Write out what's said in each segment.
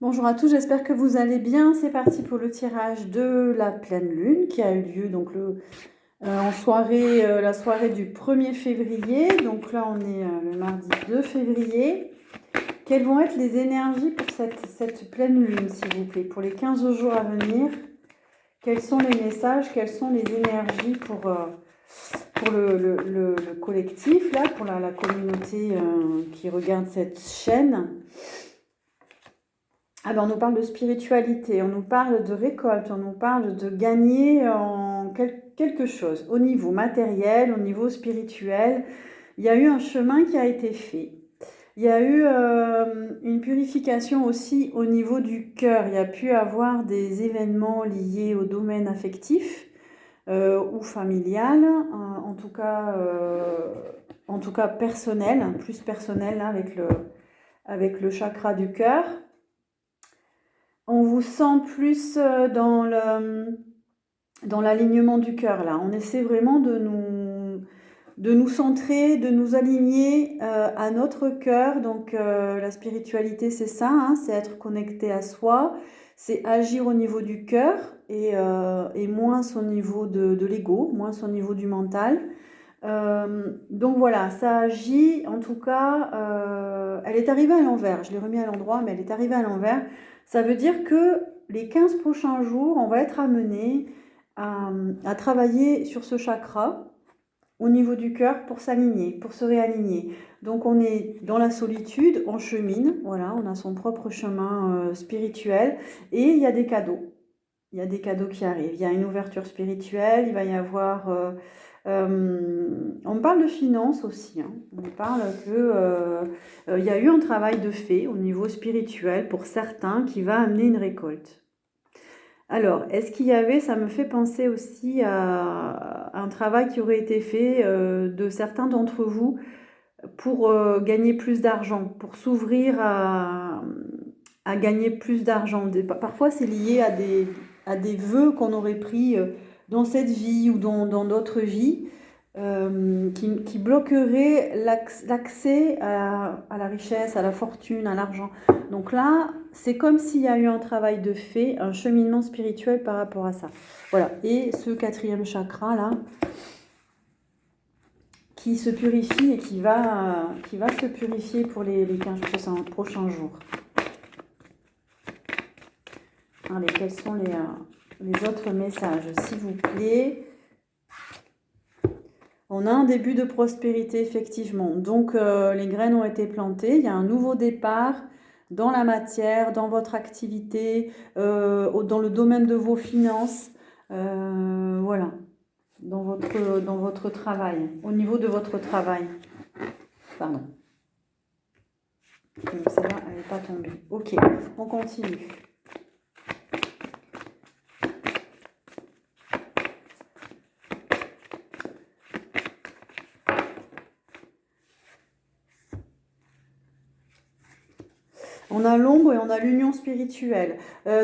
Bonjour à tous, j'espère que vous allez bien. C'est parti pour le tirage de la pleine lune qui a eu lieu donc en soirée, la soirée du 1er février. Donc là, on est le mardi 2 février. Quelles vont être les énergies pour cette pleine lune, s'il vous plaît, pour les 15 jours à venir? Quels sont les messages, quelles sont les énergies pour le collectif, là, pour la communauté qui regarde cette chaîne? Ah ben on nous parle de spiritualité, on nous parle de récolte, on nous parle de gagner en quelque chose au niveau matériel, au niveau spirituel. Il y a eu un chemin qui a été fait. Il y a eu une purification aussi au niveau du cœur. Il y a pu avoir des événements liés au domaine affectif ou familial, en tout cas personnel, plus personnel là, avec le chakra du cœur. On vous sent plus dans l'alignement du cœur là. On essaie vraiment de nous centrer, de nous aligner à notre cœur. Donc la spiritualité c'est ça, hein, c'est être connecté à soi, c'est agir au niveau du cœur et moins au niveau de l'ego, moins au niveau du mental. Donc voilà, ça agit, en tout cas, elle est arrivée à l'envers, je l'ai remis à l'endroit, mais elle est arrivée à l'envers. Ça veut dire que les 15 prochains jours, on va être amené à travailler sur ce chakra au niveau du cœur pour s'aligner, pour se réaligner. Donc on est dans la solitude, on chemine, voilà, on a son propre chemin spirituel et il y a des cadeaux. Il y a des cadeaux qui arrivent. Il y a une ouverture spirituelle, il va y avoir... on parle de finances aussi, hein. On parle il y a eu un travail de fait au niveau spirituel pour certains qui va amener une récolte. Alors, est-ce qu'il y avait, ça me fait penser aussi à un travail qui aurait été fait de certains d'entre vous pour gagner plus d'argent, pour s'ouvrir à gagner plus d'argent. Parfois, c'est lié à des vœux qu'on aurait pris dans cette vie ou dans d'autres vies qui bloqueraient l'accès à la richesse, à la fortune, à l'argent. Donc là, c'est comme s'il y a eu un travail de fait, un cheminement spirituel par rapport à ça. Voilà. Et ce 4e chakra là, qui se purifie et qui va se purifier pour les 15 prochains jours. Allez, quels sont les autres messages, s'il vous plaît? On a un début de prospérité, effectivement. Donc, les graines ont été plantées. Il y a un nouveau départ dans la matière, dans votre activité, dans le domaine de vos finances. Voilà. Dans votre travail, au niveau de votre travail. Pardon. Celle-là, elle n'est pas tombée. Ok, on continue. On a l'ombre et on a l'union spirituelle.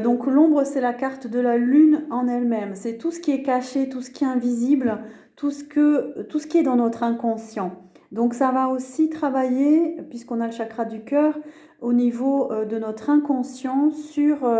Donc l'ombre, c'est la carte de la lune en elle-même. C'est tout ce qui est caché, tout ce qui est invisible, tout ce qui est dans notre inconscient. Donc ça va aussi travailler, puisqu'on a le chakra du cœur, au niveau de notre inconscient sur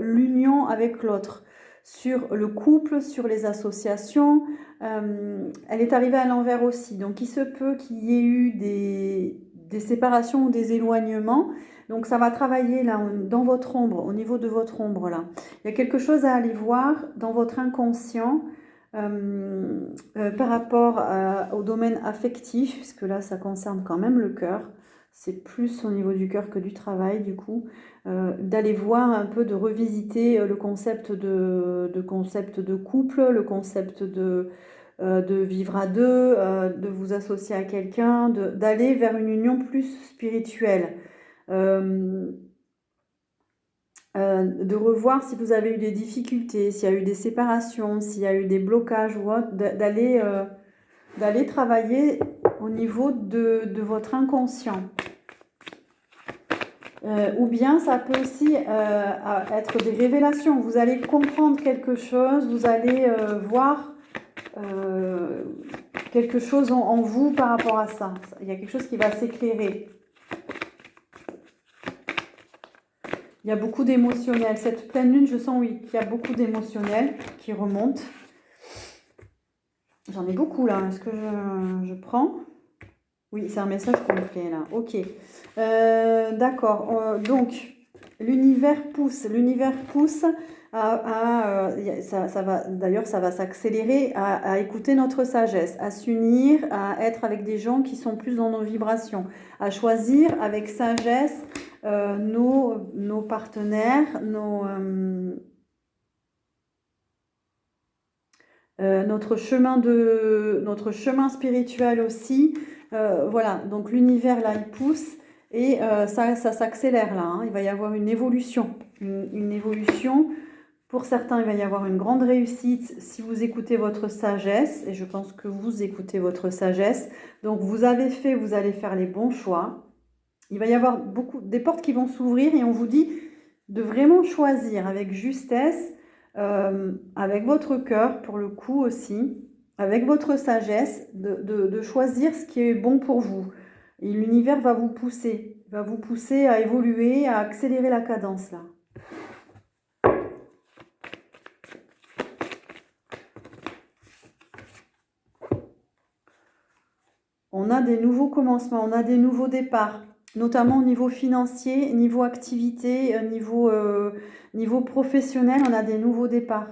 l'union avec l'autre, sur le couple, sur les associations. Elle est arrivée à l'envers aussi. Donc il se peut qu'il y ait eu des séparations ou des éloignements. Donc ça va travailler là dans votre ombre, au niveau de votre ombre là. Il y a quelque chose à aller voir dans votre inconscient par rapport au domaine affectif, puisque là ça concerne quand même le cœur. C'est plus au niveau du cœur que du travail du coup. D'aller voir un peu, de revisiter le concept de couple, le concept de vivre à deux, de vous associer à quelqu'un, d'aller vers une union plus spirituelle. De revoir si vous avez eu des difficultés, s'il y a eu des séparations, s'il y a eu des blocages ou autre, d'aller travailler au niveau de votre inconscient. Ou bien ça peut aussi être des révélations. Vous allez comprendre quelque chose, vous allez voir quelque chose en vous par rapport à ça. Il y a quelque chose qui va s'éclairer. Il y a beaucoup d'émotionnel. Cette pleine lune, je sens, oui, qu'il y a beaucoup d'émotionnel qui remonte. J'en ai beaucoup là. Est-ce que je prends? Oui, c'est un message complet là. Ok. D'accord. Donc, l'univers pousse. L'univers pousse ça va, d'ailleurs, ça va s'accélérer à écouter notre sagesse, à s'unir, à être avec des gens qui sont plus dans nos vibrations, à choisir avec sagesse nos partenaires, notre chemin spirituel aussi. Voilà, donc l'univers là, il pousse et ça s'accélère là, hein. Il va y avoir une évolution. Une évolution. Pour certains, il va y avoir une grande réussite si vous écoutez votre sagesse, et je pense que vous écoutez votre sagesse. Donc vous allez faire les bons choix. Il va y avoir des portes qui vont s'ouvrir et on vous dit de vraiment choisir avec justesse, avec votre cœur pour le coup aussi, avec votre sagesse, de choisir ce qui est bon pour vous. Et l'univers va vous pousser à évoluer, à accélérer la cadence là. On a des nouveaux commencements, on a des nouveaux départs, notamment au niveau financier, niveau activité, niveau professionnel, on a des nouveaux départs.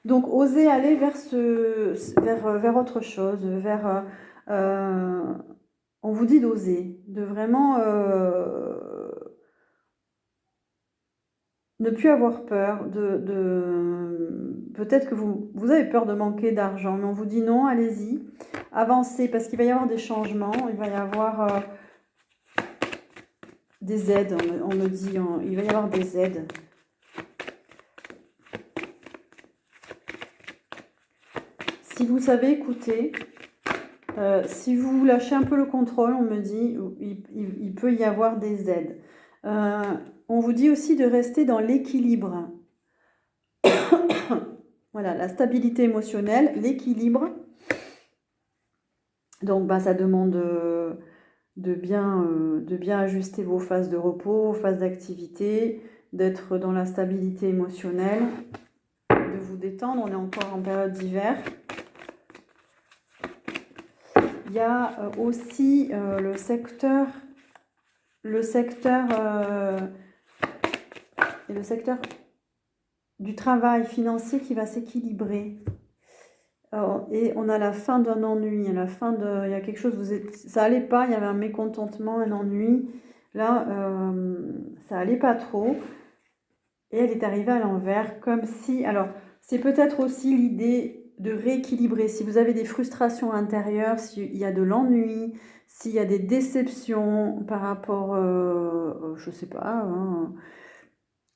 Donc, osez aller vers autre chose, on vous dit d'oser, de vraiment ne plus avoir peur, peut-être que vous avez peur de manquer d'argent, mais on vous dit non, allez-y, avancez, parce qu'il va y avoir des changements, il va y avoir des aides, on me dit, il va y avoir des aides. Si vous savez écouter, si vous lâchez un peu le contrôle, on me dit, il peut y avoir des aides. On vous dit aussi de rester dans l'équilibre. Voilà, la stabilité émotionnelle, l'équilibre. Donc, ça demande de bien ajuster vos phases de repos, vos phases d'activité, d'être dans la stabilité émotionnelle, de vous détendre. On est encore en période d'hiver. Il y a aussi le secteur du travail financier qui va s'équilibrer. Et on a la fin d'un ennui, il y a quelque chose, ça allait pas, il y avait un mécontentement, un ennui. Là, ça allait pas trop. Et elle est arrivée à l'envers, comme si... Alors, c'est peut-être aussi l'idée de rééquilibrer. Si vous avez des frustrations intérieures, s'il y a de l'ennui, s'il y a des déceptions par rapport, je sais pas, hein,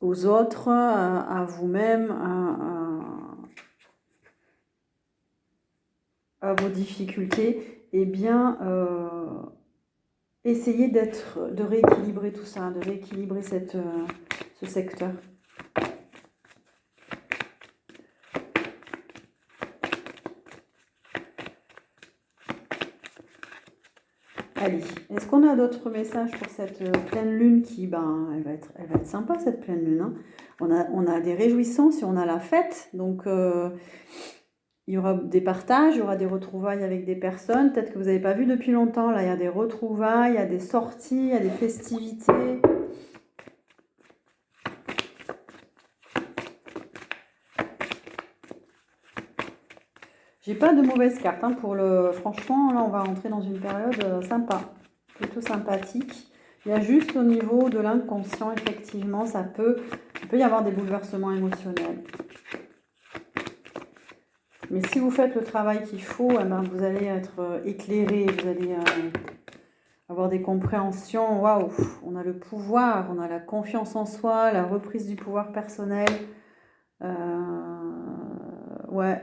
aux autres, à vous-même, à vos difficultés, eh bien, essayez de rééquilibrer tout ça, de rééquilibrer ce secteur. Allez, est-ce qu'on a d'autres messages pour cette pleine lune qui, elle va être sympa cette pleine lune, hein. On a des réjouissances et on a la fête, donc il y aura des partages, il y aura des retrouvailles avec des personnes, peut-être que vous n'avez pas vu depuis longtemps, là il y a des retrouvailles, il y a des sorties, il y a des festivités. J'ai pas de mauvaise carte, hein, franchement, là on va rentrer dans une période sympa, plutôt sympathique. Il y a juste au niveau de l'inconscient, effectivement, il peut y avoir des bouleversements émotionnels. Mais si vous faites le travail qu'il faut, vous allez être éclairé, vous allez avoir des compréhensions. Waouh, on a le pouvoir, on a la confiance en soi, la reprise du pouvoir personnel. Ouais.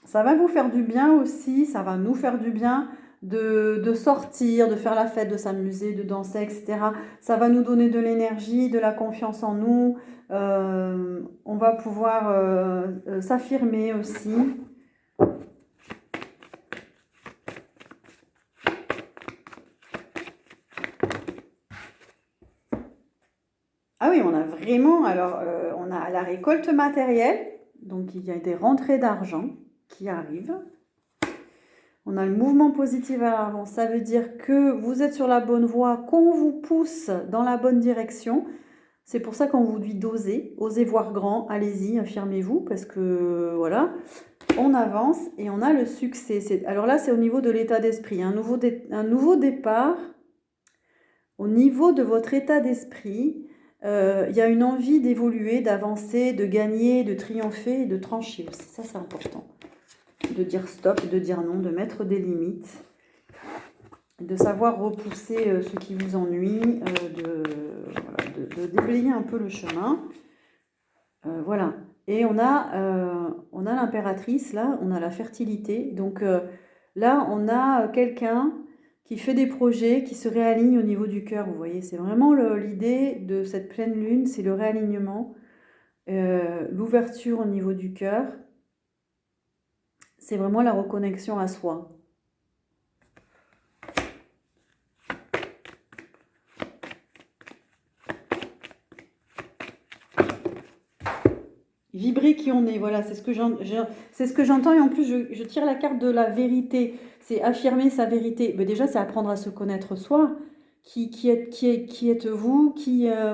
Ça va vous faire du bien aussi, ça va nous faire du bien de sortir, de faire la fête, de s'amuser, de danser, etc. Ça va nous donner de l'énergie, de la confiance en nous. On va pouvoir s'affirmer aussi. Ah oui, on a vraiment, alors on a la récolte matérielle, donc il y a des rentrées d'argent qui arrivent. On a le mouvement positif à l'avant, ça veut dire que vous êtes sur la bonne voie, qu'on vous pousse dans la bonne direction. C'est pour ça qu'on vous dit d'oser, osez voir grand, allez-y, affirmez-vous, parce que voilà, on avance et on a le succès. Alors là, c'est au niveau de l'état d'esprit, un nouveau départ, au niveau de votre état d'esprit. Il y a une envie d'évoluer, d'avancer, de gagner, de triompher et de trancher aussi. Ça, c'est important. De dire stop, de dire non, de mettre des limites, de savoir repousser ce qui vous ennuie, de déblayer un peu le chemin. Voilà. Et on a l'impératrice, là, on a la fertilité. Donc là, on a quelqu'un qui fait des projets, qui se réaligne au niveau du cœur, vous voyez. C'est vraiment l'idée de cette pleine lune, c'est le réalignement, l'ouverture au niveau du cœur. C'est vraiment la reconnexion à soi. Vibrer qui on est, voilà, c'est ce que j'entends. Et en plus, je tire la carte de la vérité. C'est affirmer sa vérité. Mais déjà, c'est apprendre à se connaître soi. Qui êtes-vous?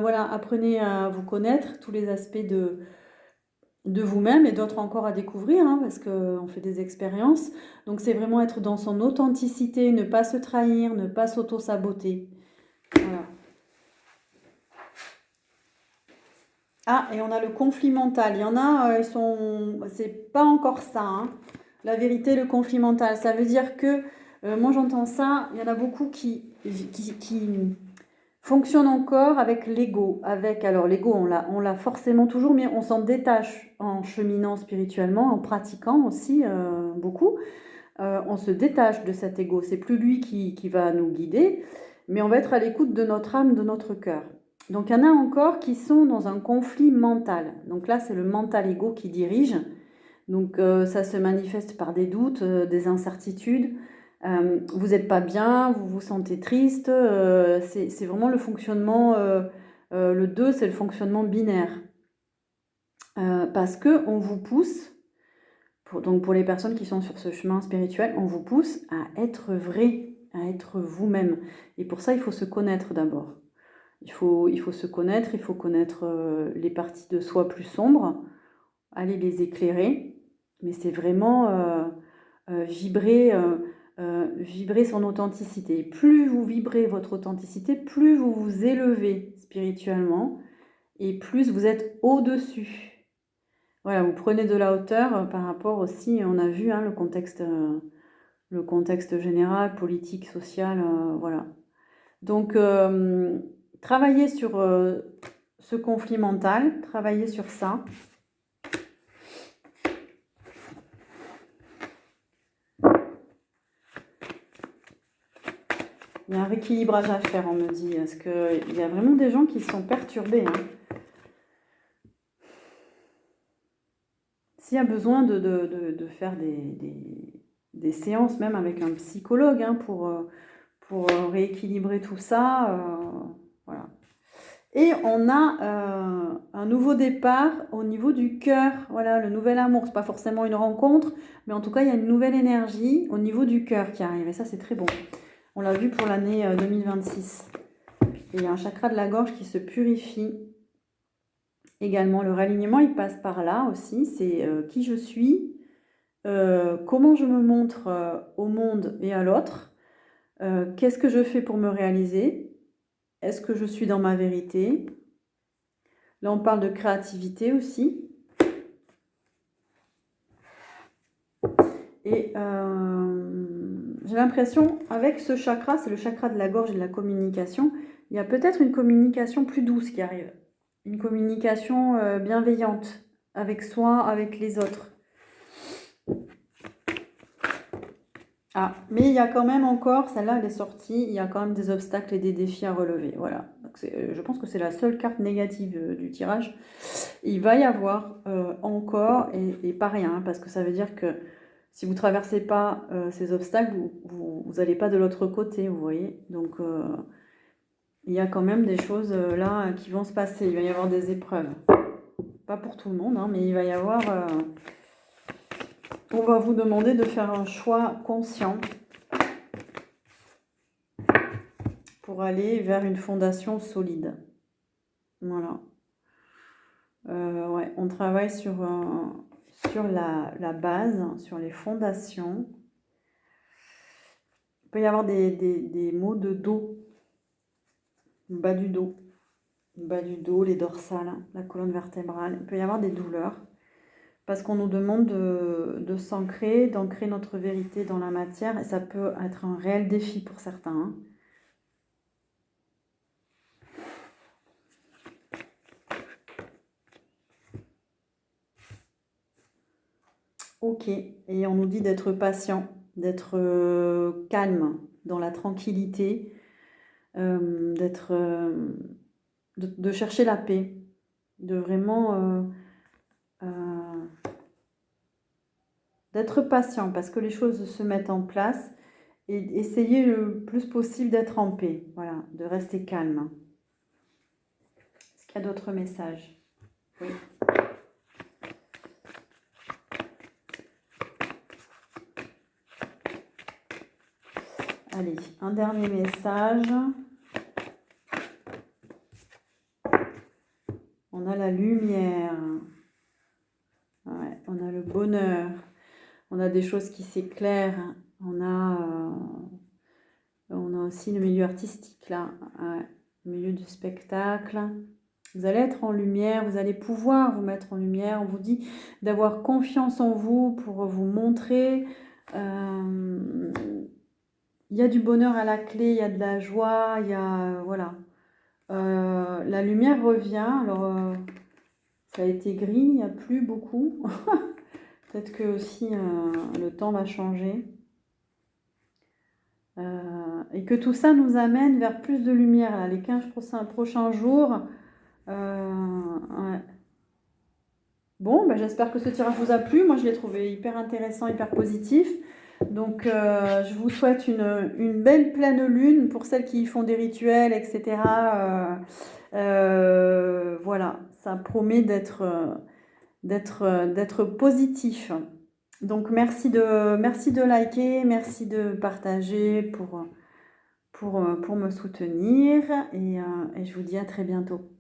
Voilà, apprenez à vous connaître, tous les aspects de vous-même et d'autres encore à découvrir, hein, parce qu'on fait des expériences. Donc, c'est vraiment être dans son authenticité, ne pas se trahir, ne pas s'auto-saboter. Voilà. Ah, et on a le conflit mental. Il y en a, c'est pas encore ça, hein. La vérité, le conflit mental. Ça veut dire que, moi j'entends ça, il y en a beaucoup qui fonctionnent encore avec l'ego. Alors l'ego, on l'a forcément toujours, mais on s'en détache en cheminant spirituellement, en pratiquant aussi beaucoup. On se détache de cet ego. C'est plus lui qui va nous guider, mais on va être à l'écoute de notre âme, de notre cœur. Donc il y en a encore qui sont dans un conflit mental. Donc là, c'est le mental ego qui dirige. Donc ça se manifeste par des doutes, des incertitudes. Vous n'êtes pas bien, vous vous sentez triste. C'est vraiment le fonctionnement, le 2, c'est le fonctionnement binaire. Parce qu'on vous pousse, donc pour les personnes qui sont sur ce chemin spirituel, on vous pousse à être vrai, à être vous-même. Et pour ça, il faut se connaître d'abord. Il faut se connaître, il faut connaître les parties de soi plus sombres, aller les éclairer, mais c'est vraiment vibrer son authenticité. Et plus vous vibrez votre authenticité, plus vous vous élevez spirituellement et plus vous êtes au-dessus. Voilà, vous prenez de la hauteur par rapport aussi, on a vu hein, le contexte général, politique, social, voilà. Donc, travailler sur ce conflit mental, travailler sur ça. Il y a un rééquilibrage à faire, on me dit, parce qu'il y a vraiment des gens qui sont perturbés. Hein. S'il y a besoin de faire des séances, même avec un psychologue, hein, pour rééquilibrer tout ça, voilà. Et on a un nouveau départ au niveau du cœur, voilà, le nouvel amour. C'est pas forcément une rencontre, mais en tout cas, il y a une nouvelle énergie au niveau du cœur qui arrive. Et ça, c'est très bon. On l'a vu pour l'année 2026. Et il y a un chakra de la gorge qui se purifie. Également, le réalignement, il passe par là aussi. C'est qui je suis, comment je me montre au monde et à l'autre, qu'est-ce que je fais pour me réaliser, est-ce que je suis dans ma vérité. Là, on parle de créativité aussi. Et j'ai l'impression, avec ce chakra, c'est le chakra de la gorge et de la communication, il y a peut-être une communication plus douce qui arrive. Une communication bienveillante avec soi, avec les autres. Ah, mais il y a quand même encore, celle-là elle est sortie, il y a quand même des obstacles et des défis à relever. Voilà. Donc je pense que c'est la seule carte négative du tirage. Il va y avoir encore, et pas rien, parce que ça veut dire que si vous ne traversez pas ces obstacles, vous n'allez pas de l'autre côté, vous voyez. Donc il y a quand même des choses là qui vont se passer. Il va y avoir des épreuves. Pas pour tout le monde, hein, mais il va y avoir... on va vous demander de faire un choix conscient pour aller vers une fondation solide. Voilà. Ouais, on travaille sur la base, sur les fondations. Il peut y avoir des maux de dos, le bas du dos. Le bas du dos, les dorsales, hein, la colonne vertébrale. Il peut y avoir des douleurs parce qu'on nous demande de s'ancrer, d'ancrer notre vérité dans la matière et ça peut être un réel défi pour certains, hein. Ok, et on nous dit d'être patient, d'être calme, dans la tranquillité, d'être, de chercher la paix, de vraiment d'être patient parce que les choses se mettent en place et essayer le plus possible d'être en paix, voilà, de rester calme. Est-ce qu'il y a d'autres messages? Oui. Allez, un dernier message. On a la lumière. Ouais, on a le bonheur. On a des choses qui s'éclairent. On a aussi le milieu artistique là, ouais, le milieu du spectacle. Vous allez être en lumière, vous allez pouvoir vous mettre en lumière. On vous dit d'avoir confiance en vous pour vous montrer. Il y a du bonheur à la clé, il y a de la joie, il y a... voilà. La lumière revient. Alors, ça a été gris, il n'y a plus beaucoup. Peut-être que aussi le temps va changer. Et que tout ça nous amène vers plus de lumière. Là. Les 15 prochains jours. Ouais. Bon, ben, j'espère que ce tirage vous a plu. Moi, je l'ai trouvé hyper intéressant, hyper positif. Donc, je vous souhaite une belle pleine lune pour celles qui font des rituels, etc. Voilà, ça promet d'être positif. Donc, merci de liker, merci de partager pour me soutenir et je vous dis à très bientôt.